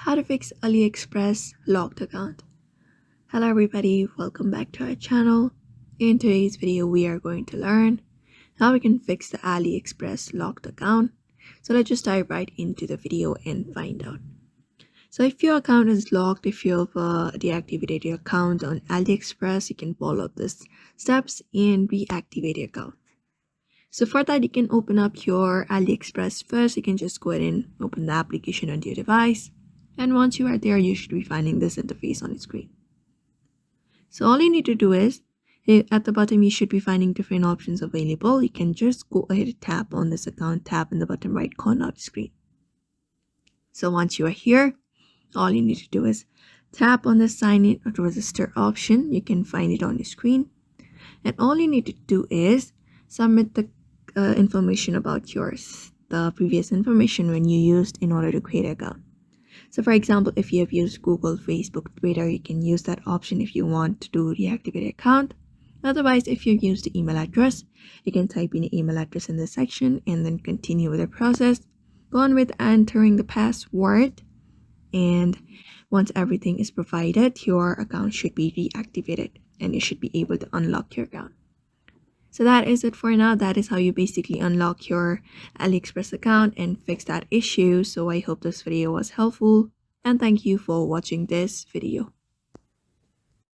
How to fix AliExpress locked account. Hello everybody, welcome back to our channel. In today's video we are going to learn how we can fix the AliExpress locked account. So let's just dive right into the video and find out. So if your account is locked, if you've deactivated your account on AliExpress, you can follow these steps and reactivate your account. So for that, you can open up your AliExpress first. You can just go ahead and open the application on your device. And once you are there, you should be finding this interface on the screen. So all you need to do is, at the bottom, you should be finding different options available. You can just go ahead and tap on this account tab in the bottom right corner of the screen. So once you are here, all you need to do is tap on the sign in or register option. You can find it on the screen. And all you need to do is submit the information about yours, the previous information when you used in order to create an account. So for example, if you have used Google, Facebook, Twitter, you can use that option if you want to reactivate an account. Otherwise, if you use the email address, you can type in the email address in the section and then continue with the process. Go on with entering the password, and once everything is provided, your account should be reactivated and you should be able to unlock your account. So that is it for now. That is how you basically unlock your AliExpress account and fix that issue. So I hope this video was helpful and thank you for watching this video.